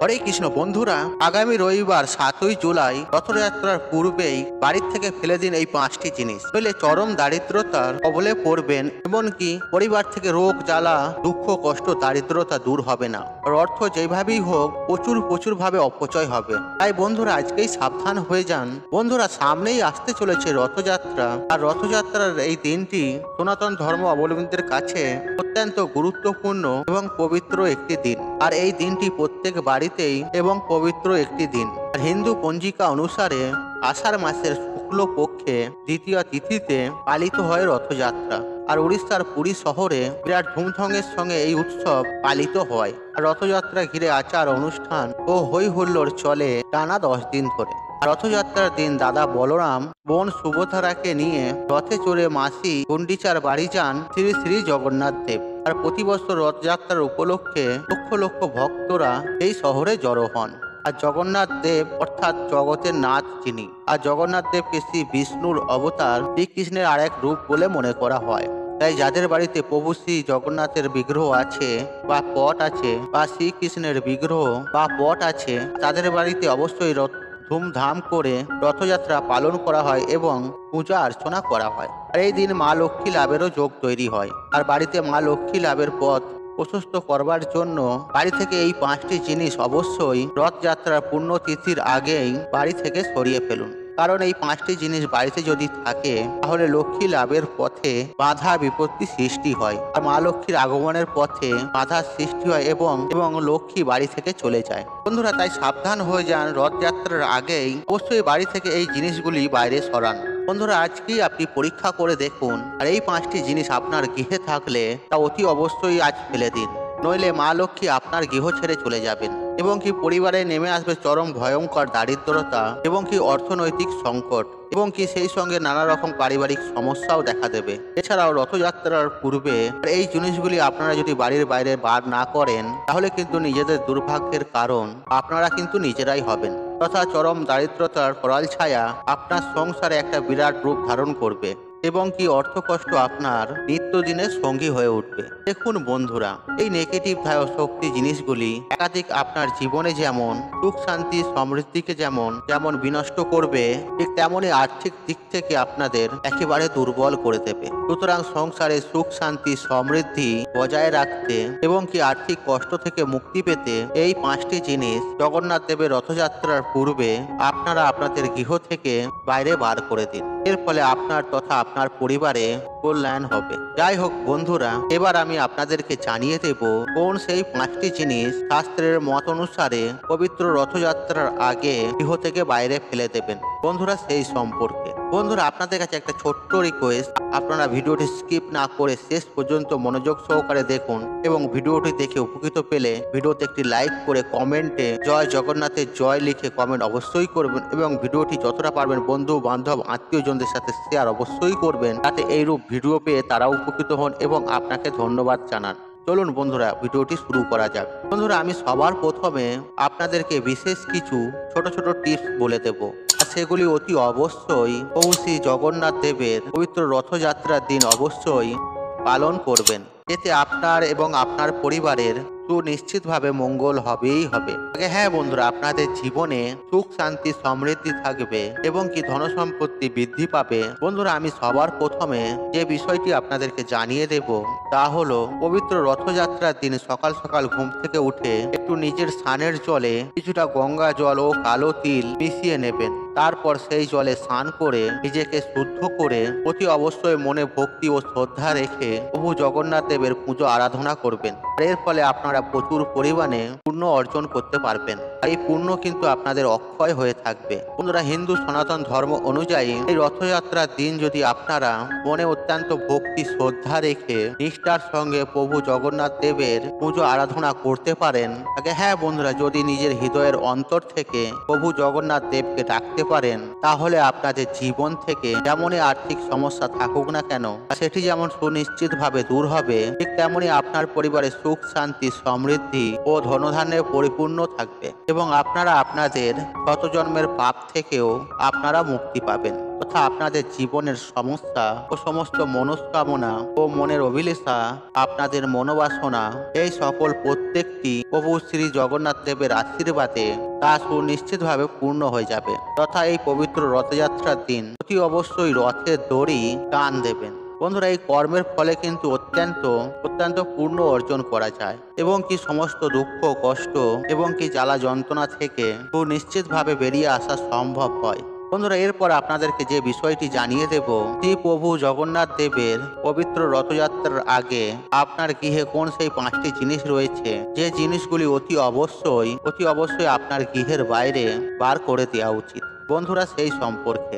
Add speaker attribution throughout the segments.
Speaker 1: হরে কৃষ্ণ বন্ধুরা, আগামী রবিবার 7ই জুলাই রথযাত্রার পূর্বেই বাড়ির থেকে ফেলে দিন এই 5টি জিনিস, নইলে চরম দারিদ্রতার কবলে পড়বেন। এমনকি পরিবার থেকে রোগ জ্বালা দুঃখ কষ্ট দারিদ্রতা দূর হবে না, আর অর্থ যেভাবেই হোক প্রচুর ভাবে অপচয় হবে। তাই বন্ধুরা আজকেই সাবধান হয়ে যান। বন্ধুরা, সামনেই আসতে চলেছে রথযাত্রা, আর রথযাত্রার এই দিনটি সনাতন ধর্ম অবলম্বীদের কাছে অত্যন্ত গুরুত্বপূর্ণ এবং পবিত্র একটি দিন। আর এই দিনটি প্রত্যেক বাড়িতেই এবং পবিত্র একটি দিন। আর হিন্দু পঞ্জিকা অনুসারে আষাঢ় মাসের শুক্ল পক্ষে দ্বিতীয় তিথিতে পালিত হয় রথযাত্রা। আর উড়িষ্যার পুরী শহরে বিরাট ধুমধামের সঙ্গে এই উৎসব পালিত হয়। আর রথযাত্রা ঘিরে আচার অনুষ্ঠান ও হই হুল্লোড় চলে টানা 10 দিন ধরে। রথযাত্রার দিন দাদা বলরাম বোন সুভদ্রাকে নিয়ে রথে চড়ে মাসি গুন্ডিচার বাড়ি যান শ্রী শ্রী জগন্নাথ দেব। আর প্রতি বছর রথযাত্রার উপলক্ষে লক্ষ লক্ষ ভক্তরা এই শহরে জড়ো হন। আর জগন্নাথ দেব অর্থাৎ জগতের নাথ যিনি, আর জগন্নাথ দেবকে শ্রী বিষ্ণুর অবতার শ্রীকৃষ্ণের আরেক রূপ বলে মনে করা হয়। তাই যাদের বাড়িতে প্রভু শ্রী জগন্নাথের বিগ্রহ আছে বা পট আছে, বা শ্রীকৃষ্ণের বিগ্রহ বা পট আছে, তাদের বাড়িতে অবশ্যই ধুমধাম করে রথযাত্রা পালন করা হয় এবং পূজা অর্চনা করা হয়। আর এই দিন মা লক্ষ্মী লাভেরও যোগ তৈরি হয়। আর বাড়িতে মা লক্ষ্মী লাভের পথ প্রশস্ত করবার জন্য বাড়ি থেকে এই 5টি জিনিস অবশ্যই রথযাত্রার পুণ্যতিথির আগেই বাড়ি থেকে সরিয়ে ফেলুন। কারণ এই 5টি জিনিস বাড়িতে যদি থাকে তাহলে লক্ষ্মী লাভের পথে বাধা বিপত্তি সৃষ্টি হয়, আর মা লক্ষ্মীর আগমনের পথে বাধা সৃষ্টি হয় এবং লক্ষ্মী বাড়ি থেকে চলে যায়। বন্ধুরা, তাই সাবধান হয়ে যান। রথযাত্রার আগেই অবশ্যই বাড়ি থেকে এই জিনিসগুলি বাইরে সরান। বন্ধুরা, আজকেই আপনি পরীক্ষা করে দেখুন, আর এই 5টি জিনিস আপনার গৃহে থাকলে তা অতি অবশ্যই আজ ফেলে দিন, নইলে মা লক্ষ্মী আপনার গৃহ ছেড়ে চলে যাবেন এবং কি পরিবারে নেমে আসবে চরম ভয়ঙ্কর দারিদ্রতা এবং কি অর্থনৈতিক সংকট এবং কি সেই সঙ্গে নানা রকম পারিবারিক সমস্যাও দেখা দেবে। এছাড়াও রথযাত্রার পূর্বে এই জিনিসগুলি আপনারা যদি বাড়ির বাইরে বার না করেন তাহলে কিন্তু নিজেদের দুর্ভাগ্যের কারণ আপনারা কিন্তু নিজেরাই হবেন, তথা চরম দারিদ্রতার করাল ছায়া আপনার সংসারে একটা বিরাট রূপ ধারণ করবে এবং কি অর্থকষ্ট আপনার নিত্যদিনের সঙ্গী হয়ে উঠবে। দেখুন বন্ধুরা, এই নেগেটিভ শক্তি জিনিসগুলি একাধিক আপনার জীবনে যেমন সুখ শান্তি সমৃদ্ধিকে যেমন বিনষ্ট করবে, ঠিক তেমনই আর্থিক দিক থেকে আপনাদের একেবারে দুর্বল করে দেবে। সুতরাং সংসারে সুখ শান্তি সমৃদ্ধি বজায় রাখতে এবং কি আর্থিক কষ্ট থেকে মুক্তি পেতে এই 5টি জিনিস জগন্নাথ দেবের রথযাত্রার পূর্বে আপনারা আপনাদের গৃহ থেকে বাইরে বার করে দিন। এর ফলে আপনার তথা আপনার পরিবারে কল্যাণ হবে। যাই হোক বন্ধুরা, এবার আমি আপনাদেরকে জানিয়ে দেব কোন সেই 5টি জিনিস শাস্ত্রের মত অনুসারে পবিত্র রথযাত্রার আগে গৃহ থেকে বাইরে ফেলে দেবেন। বন্ধুরা, সেই সম্পর্কে বন্ধুরা আপনাদের কাছে একটা ছোট্ট রিকোয়েস্ট, আপনারা ভিডিওটি স্কিপ না করে শেষ পর্যন্ত মনোযোগ সহকারে দেখুন এবং ভিডিওটি দেখে উপকৃত পেলে ভিডিওতে একটি লাইক করে কমেন্টে জয় জগন্নাথের জয় লিখে কমেন্ট অবশ্যই করবেন এবং ভিডিওটি যতটা পারবেন বন্ধু বান্ধব আত্মীয়জনদের সাথে শেয়ার অবশ্যই করবেন, যাতে এইরূপ ভিডিও পেয়ে তারা উপকৃত হন এবং আপনাকে ধন্যবাদ জানান। চলুন বন্ধুরা, ভিডিওটি শুরু করা যাক। বন্ধুরা, আমি সবার প্রথমে আপনাদেরকে বিশেষ কিছু ছোট ছোট টিপস বলে দেব, আর সেগুলি অতি অবশ্যই প্রভু শ্রী জগন্নাথ দেবের পবিত্র রথযাত্রার দিন অবশ্যই পালন করবেন। এতে আপনার এবং আপনার পরিবারের সুনিশ্চিতভাবে মঙ্গল হবেই হবে। হ্যাঁ বন্ধুরা, আপনাদের জীবনে সুখ শান্তি সমৃদ্ধি থাকবে এবং কি ধন সম্পত্তি বৃদ্ধি পাবে। বন্ধুরা, আমি সবার প্রথমে যে বিষয়টি আপনাদেরকে জানিয়ে দেব তা হলো পবিত্র রথযাত্রার দিন সকাল সকাল ঘুম থেকে উঠে একটু নিজের স্নানের জলে কিছুটা গঙ্গা জল ও কালো তিল মিশিয়ে নেবেন। তারপর সেই জলে স্নান করে নিজেকে শুদ্ধ করে অতি অবশ্যই মনে ভক্তি ও শ্রদ্ধা রেখে প্রভু জগন্নাথ দেবের পুজো আরাধনা করবেন। এর ফলে আপনারা প্রচুর পরিমাণে পুণ্য অর্জন করতে পারবেন। এই পুণ্য কিন্তু আপনাদের অক্ষয় হয়ে থাকবে। বন্ধুরা, হিন্দু সনাতন ধর্ম অনুযায়ী এই রথযাত্রার দিন যদি আপনারা মনে অত্যন্ত ভক্তি শ্রদ্ধা রেখে নিষ্ঠার সঙ্গে প্রভু জগন্নাথ দেবের পুজো আরাধনা করতে পারেন, হ্যাঁ বন্ধুরা, যদি নিজের হৃদয়ের অন্তর থেকে প্রভু জগন্নাথ দেবকে ডাকতে পারেন, তাহলে আপনাদের জীবন থেকে যেমনই আর্থিক সমস্যা থাকুক না কেন সেটি যেমন সুনিশ্চিতভাবে দূর হবে, ঠিক তেমনই আপনার পরিবারে সুখ শান্তি সমৃদ্ধি ও ধনধান্যে পরিপূর্ণ থাকবে এবং আপনারা আপনাদের শত জন্মের পাপ থেকেও আপনারা মুক্তি পাবেন। তো তথা আপনাদের জীবনের সমস্যা ও সমস্ত মনস্কামনা ও মনের অভিলাষা, আপনাদের মনোবাসনা, এই সকল প্রত্যেকটি প্রভু শ্রী জগন্নাথ দেবের আশীর্বাদে তা সুনিশ্চিতভাবে পূর্ণ হয়ে যাবে। তথা এই পবিত্র রথযাত্রার দিন অতি অবশ্যই রথের দড়ি টান দেবেন। বন্ধুরা, এই কর্মের ফলে কিন্তু অত্যন্ত পূর্ণ অর্জন করা যায় এবং কি সমস্ত দুঃখ কষ্ট এবং কি জ্বালা যন্ত্রণা থেকে সুনিশ্চিতভাবে বেরিয়ে আসা সম্ভব হয়। বন্ধুরা, এরপর আপনাদেরকে যে বিষয়টি জানিয়ে দেব, শ্রী প্রভু জগন্নাথ দেবের পবিত্র রথযাত্রার আগে আপনার গৃহে কোন সেই 5টি জিনিস রয়েছে, যে জিনিসগুলি অতি অবশ্যই আপনার গৃহের বাইরে বার করে দেওয়া উচিত। বন্ধুরা, সেই সম্পর্কে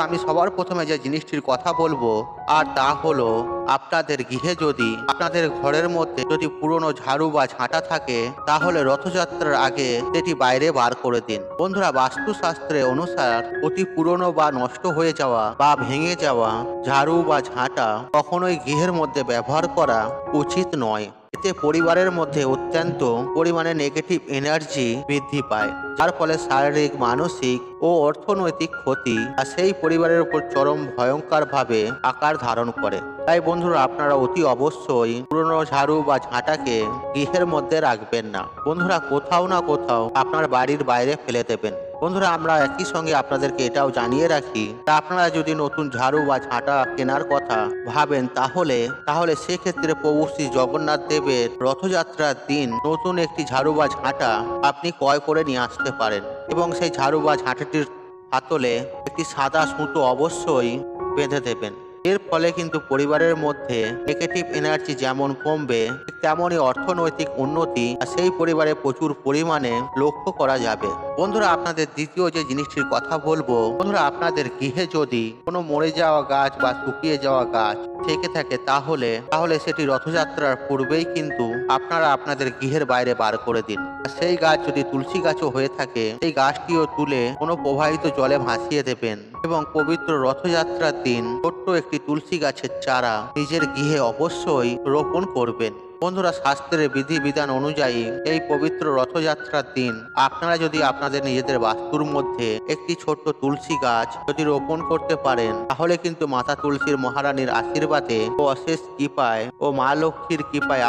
Speaker 1: আমি সবার প্রথমে যে জিনিসটির কথা বলবো আর তা হলো, আপনাদের গৃহে যদি আপনাদের ঘরের মধ্যে যদি পুরনো ঝাড়ু বা ঝাঁটা থাকে, তাহলে রথযাত্রার আগে সেটি বাইরে বার করে দিন। বন্ধুরা, বাস্তুশাস্ত্রে অনুসার অতি পুরনো বা নষ্ট হয়ে যাওয়া বা ভেঙে যাওয়া ঝাড়ু বা ঝাঁটা কখনোই গৃহের মধ্যে ব্যবহার করা উচিত নয়। এতে পরিবারের মধ্যে অত্যন্ত পরিমাণে নেগেটিভ এনার্জি বৃদ্ধি পায়, যার ফলে শারীরিক, মানসিক ও অর্থনৈতিক ক্ষতি আর সেই পরিবারের উপর চরম ভয়ঙ্কর ভাবে আকার ধারণ করে। তাই বন্ধুরা, আপনারা অতি অবশ্যই পুরনো ঝাড়ু বা ঝাঁটাকে গৃহের মধ্যে রাখবেন না। বন্ধুরা, কোথাও না কোথাও আপনার বাড়ির বাইরে ফেলে দেবেন। বন্ধুরা, আমরা একই সঙ্গে আপনাদেরকে এটাও জানিয়ে রাখি, আপনারা যদি নতুন ঝাড়ু বা ঝাঁটা কেনার কথা ভাবেন, তাহলে সেক্ষেত্রে প্রভু শ্রী জগন্নাথ দেবের রথযাত্রার দিন নতুন একটি ঝাড়ু বা ঝাঁটা আপনি ক্রয় করে নিয়ে আসতে পারেন এবং সেই ঝাড়ু বা ঝাঁটাটির হাতলে একটি সাদা সুতো অবশ্যই বেঁধে দেবেন। এর ফলে কিন্তু পরিবারের মধ্যে নেগেটিভ এনার্জি যেমন কমবে, তেমনই অর্থনৈতিক উন্নতি সেই পরিবারে প্রচুর পরিমাণে লক্ষ্য করা যাবে। বন্ধুরা, আপনাদের দ্বিতীয় যে জিনিসটির কথা বলবো, বন্ধুরা, আপনাদের গৃহে যদি কোনো মরে যাওয়া গাছ বা শুকিয়ে যাওয়া গাছ থেকে থাকে, তাহলে সেটি রথযাত্রার পূর্বেই কিন্তু আপনারা আপনাদের গৃহের বাইরে বার করে দিন। সেই গাছ যদি তুলসী গাছও হয়ে থাকে, সেই গাছটিও তুলে কোনো প্রবাহিত জলে ভাসিয়ে দেবেন এবং পবিত্র রথযাত্রার দিন ছোট্ট একটি তুলসী গাছের চারা নিজের গৃহে অবশ্যই রোপণ করবেন। বন্ধুরা, শাস্ত্রের বিধিবিধান অনুযায়ী এই পবিত্র রথযাত্রার দিন আপনারা যদি আপনাদের নিজেদের বাস্তুর মধ্যে একটি ছোট্ট তুলসী গাছ যদি রোপণ করতে পারেন, তাহলে কিন্তু মাতা তুলসীর মহারানীর আশীর্বাদে ও অশেষ কৃপায় ও মা লক্ষ্মীর কৃপায়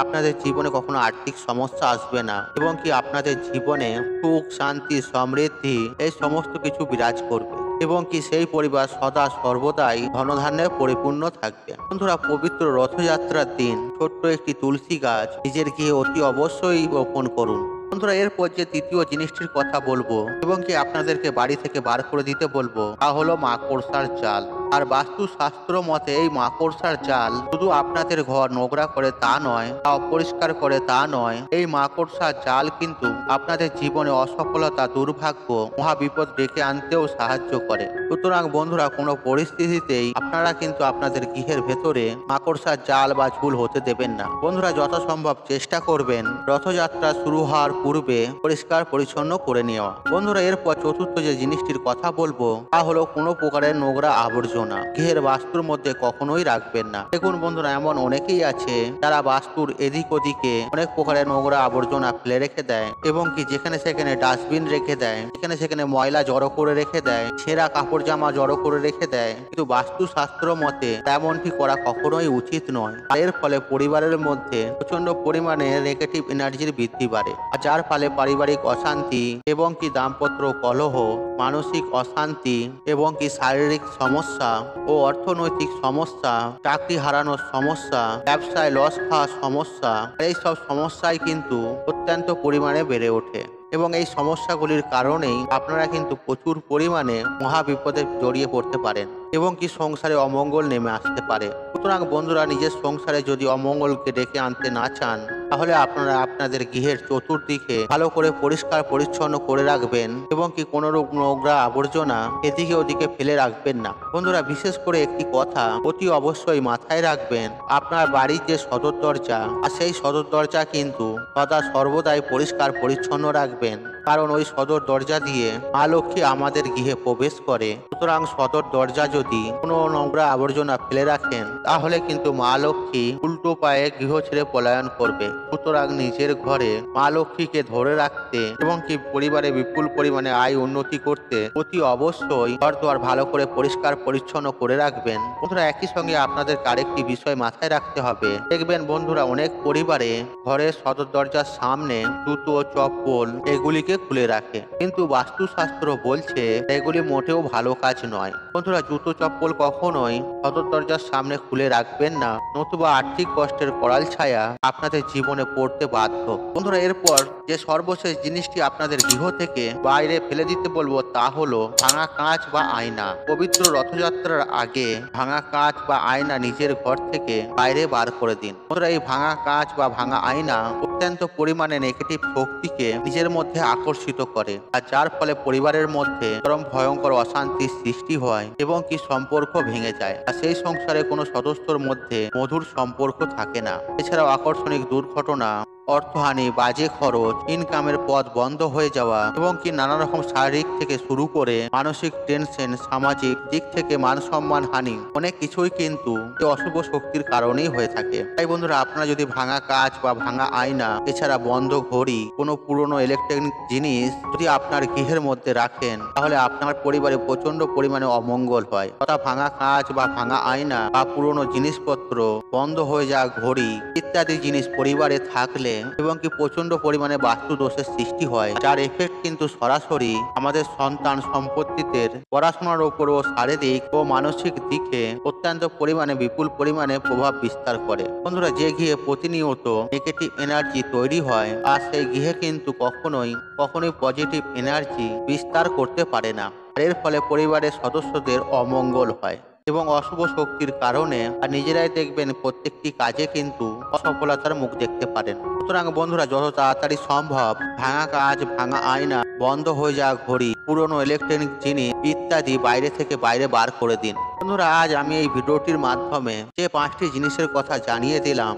Speaker 1: আপনাদের জীবনে কখনো আর্থিক সমস্যা আসবে না এবং কি আপনাদের জীবনে সুখ, শান্তি, সমৃদ্ধি এই সমস্ত কিছু বিরাজ করবে এবং কি সেই পরিবার সদা সর্বদাই ধনধান্যে পরিপূর্ণ থাকবে। বন্ধুরা, পবিত্র রথযাত্রার দিন ছোট্ট একটি তুলসী গাছ নিজের গৃহে অতি অবশ্যই রোপণ করুন। বন্ধুরা, এরপর যে তৃতীয় জিনিসটির কথা বলবো এবং কি আপনাদেরকে বাড়ি থেকে বার করে দিতে বলবো, তা হলো মাকড়সার জাল। আর বাস্তুশাস্ত্র মতে এই মাকড়সার জাল শুধু আপনাদের ঘর নোংরা করে তা নয়, তা অপরিষ্কার করে তা নয়, এই মাকড়সার জাল কিন্তু আপনাদের জীবনে অসফলতা, দুর্ভাগ্য, মহাবিপদ ডেকে আনতেও সাহায্য করে। সুতরাং বন্ধুরা, কোনো পরিস্থিতিতেই আপনারা কিন্তু আপনাদের গৃহের ভেতরে মাকড়সার জাল বা ঝুল হতে দেবেন না। বন্ধুরা, যথাসম্ভব চেষ্টা করবেন রথযাত্রা শুরু হওয়ার পূর্বে পরিষ্কার পরিচ্ছন্ন করে নেওয়া। বন্ধুরা, এরপর চতুর্থ যে জিনিসটির কথা বলবো, তা হলো কোনো প্রকারের নোংরা আবর্জনা গৃহের বাস্তুর মধ্যে কখনোই রাখবেন না। দেখুন বন্ধুরা, এমন অনেকেই আছে যারা বাস্তুর এদিক ওদিকে অনেক প্রকারের নোংরা আবর্জনা ফেলে রেখে দেয় এবং কি যেখানে সেখানে ডাস্টবিন রেখে দেয়, যেখানে সেখানে ময়লা জড়ো করে রেখে দেয়, ছেঁড়া কাপড় জামা জড়ো করে রেখে দেয়। কিন্তু বাস্তুশাস্ত্র মতে তেমনটি করা কখনোই উচিত নয়। এর ফলে পরিবারের মধ্যে প্রচন্ড পরিমাণে নেগেটিভ এনার্জির বৃদ্ধি বাড়ে, আর যার ফলে পারিবারিক অশান্তি এবং কি দাম্পত্য কলহ, মানসিক অশান্তি এবং কি শারীরিক সমস্যা ও অর্থনৈতিক সমস্যা, চাকরি হারানোর সমস্যা, ব্যবসায় লস খাওয়ার সমস্যা, এইসব সমস্যাই কিন্তু অত্যন্ত পরিমাণে বেড়ে ওঠে এবং এই সমস্যাগুলির কারণেই আপনারা কিন্তু প্রচুর পরিমাণে মহাবিপদে জড়িয়ে পড়তে পারেন এবং কি সংসারে অমঙ্গল নেমে আসতে পারে। সুতরাং বন্ধুরা, নিজের সংসারে যদি অমঙ্গলকে ডেকে আনতে না চান, তাহলে আপনারা আপনাদের গৃহের চতুর্দিকে ভালো করে পরিষ্কার পরিচ্ছন্ন করে রাখবেন এবং কি কোনো রূপ নোংরা আবর্জনা এদিকে ওদিকে ফেলে রাখবেন না। বন্ধুরা, বিশেষ করে একটি কথা অতি অবশ্যই মাথায় রাখবেন, আপনার বাড়ির যে সদর দরজা, আর সেই সদর দরজা কিন্তু সদা সর্বদাই পরিষ্কার পরিচ্ছন্ন রাখবেন কারণ ওই সদর দরজা দিয়ে মা লক্ষ্মী আমাদের গৃহে প্রবেশ করে। সুতরাং সদর দরজা যদি কোনো নোংরা আবর্জনা ফেলে রাখেন তাহলে কিন্তু মা লক্ষ্মী উল্টো পায়ে গৃহ ছেড়ে পলায়ন করবে। সুতরাং নিজের ঘরে মা লক্ষ্মীকে ধরে রাখতে এবং কি পরিবারে বিপুল পরিমাণে আয় উন্নতি করতে অতি অবশ্যই ঘর দুয়ার ভালো করে পরিষ্কার পরিচ্ছন্ন করে রাখবেন। বন্ধুরা একই সঙ্গে আপনাদের আরেকটি বিষয় মাথায় রাখতে হবে। দেখবেন বন্ধুরা অনেক পরিবারে ঘরের সদর দরজার সামনে জুতো চপ্পল এগুলিকে খুলে রাখে, কিন্তু বাস্তুশাস্ত্র বলছে এগুলি মোটেও ভালো কাজ নয়। বন্ধুরা জুতো চপ্পল কখনোই সদর দরজার সামনে খুলে রাখবেন না, নতুবা আর্থিক কষ্টের করাল ছায়া আপনাদের জীবনে পড়তে বাধ্য। বন্ধুরা এরপর যে সর্বশেষ জিনিসটি আপনাদের গৃহ থেকে বাইরে ফেলে দিতে বলবো তা হলো ভাঙা কাঁচ বা আয়না। পবিত্র রথযাত্রার আগে ভাঙা কাঁচ বা আয়না নিজের ঘর থেকে বাইরে বার করে দিন। বন্ধুরা এই ভাঙা কাঁচ বা ভাঙা আয়না অত্যন্ত পরিমাণে নেগেটিভ শক্তিকে নিজের মধ্যে আকর্ষিত করে, আর যার ফলে পরিবারের মধ্যে চরম ভয়ঙ্কর অশান্তির সৃষ্টি হয় এবং কি সম্পর্ক ভেঙে যায়, আর সেই সংসারে কোনো সদস্যর মধ্যে মধুর সম্পর্ক থাকে না। এছাড়াও আকস্মিক দুর্ঘটনা, অর্থহানি, বাজে খরচ, ইনকামের পথ বন্ধ হয়ে যাওয়া এবং কি নানা রকম শারীরিক থেকে শুরু করে মানসিক টেনশন, সামাজিক দিক থেকে মান সম্মান হানি অনেক কিছুই কিন্তু এই অশুভ শক্তির কারণেই হয়ে থাকে। তাই বন্ধুরা আপনারা যদি ভাঙা কাঁচ বা ভাঙা আয়না, এছাড়া বন্ধ ঘড়ি, কোনো পুরনো ইলেকট্রনিক জিনিস যদি আপনার গৃহের মধ্যে রাখেন তাহলে আপনার পরিবারে প্রচন্ড পরিমাণে অমঙ্গল হয়। তথা ভাঙা কাঁচ বা ভাঙা আয়না বা পুরনো জিনিসপত্র, বন্ধ হয়ে যাওয়া ঘড়ি ইত্যাদি জিনিস পরিবারে থাকলে এবং কি প্রচন্ড পরিমাণে বাস্তু দোষের সৃষ্টি হয়, যার এফেক্ট কিন্তু সরাসরি আমাদের সন্তান সম্পত্তিতে, পড়াশোনার উপর ও শারীরিক ও মানসিক দিকে অত্যন্ত পরিমাণে বিপুল পরিমাণে প্রভাব বিস্তার করে। বন্ধুরা যে গৃহে প্রতিনিয়ত নেগেটিভ এনার্জি তৈরি হয় আর সেই গৃহে কিন্তু কখনোই পজিটিভ এনার্জি বিস্তার করতে পারে না। এর ফলে পরিবারের সদস্যদের অমঙ্গল হয় এবং অশুভ শক্তির কারণে আর নিজেরাই দেখবেন প্রত্যেকটি কাজে কিন্তু অসফলতার মুখ দেখতে পারেন। সুতরাং বন্ধুরা যত তাড়াতাড়ি সম্ভব ভাঙা কাঁচ, ভাঙা আয়না, বন্ধ হয়ে যাওয়া ঘড়ি, পুরনো ইলেকট্রনিক জিনিস ইত্যাদি বাইরে থেকে বাইরে বার করে দিন। বন্ধুরা আজ আমি এই ভিডিওটির মাধ্যমে যে 5টি জিনিসের কথা জানিয়ে দিলাম,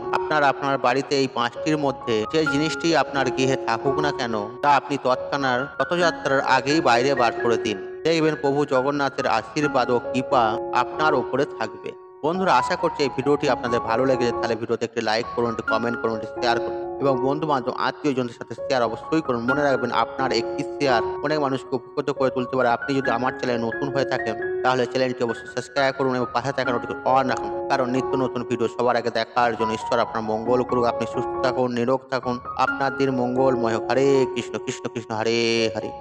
Speaker 1: আপনার বাড়িতে এই 5টির মধ্যে যে জিনিসটি আপনার গৃহে থাকুক না কেন তা আপনি তৎক্ষণাৎ রথযাত্রার আগেই বাইরে বার করে দিন। দেখবেন প্রভু জগন্নাথের আশীর্বাদ ও কৃপা আপনার উপরে থাকবে। বন্ধুরা আশা করছি এই ভিডিওটি আপনাদের ভালো লেগেছে, তাহলে ভিডিওতে একটি লাইক করুন, একটি কমেন্ট করুন, একটি শেয়ার করুন এবং বন্ধু বান্ধব আত্মীয়জনদের সাথে শেয়ার অবশ্যই করুন। মনে রাখবেন আপনার একটি শেয়ার অনেক মানুষকে উপকৃত করে তুলতে পারে। আপনি যদি আমার চ্যানেলে নতুন হয়ে থাকেন তাহলে চ্যানেলটি অবশ্যই সাবস্ক্রাইব করুন এবং পাশে থাকা নোটিফিকেশন অন রাখুন, কারণ নিত্য নতুন ভিডিও সবার আগে দেখার জন্য। ঈশ্বর আপনার মঙ্গল করুক, আপনি সুস্থ থাকুন, নিরোগ থাকুন, আপনার দিন মঙ্গলময় হোক। হরে কৃষ্ণ কৃষ্ণ কৃষ্ণ হরে হরে।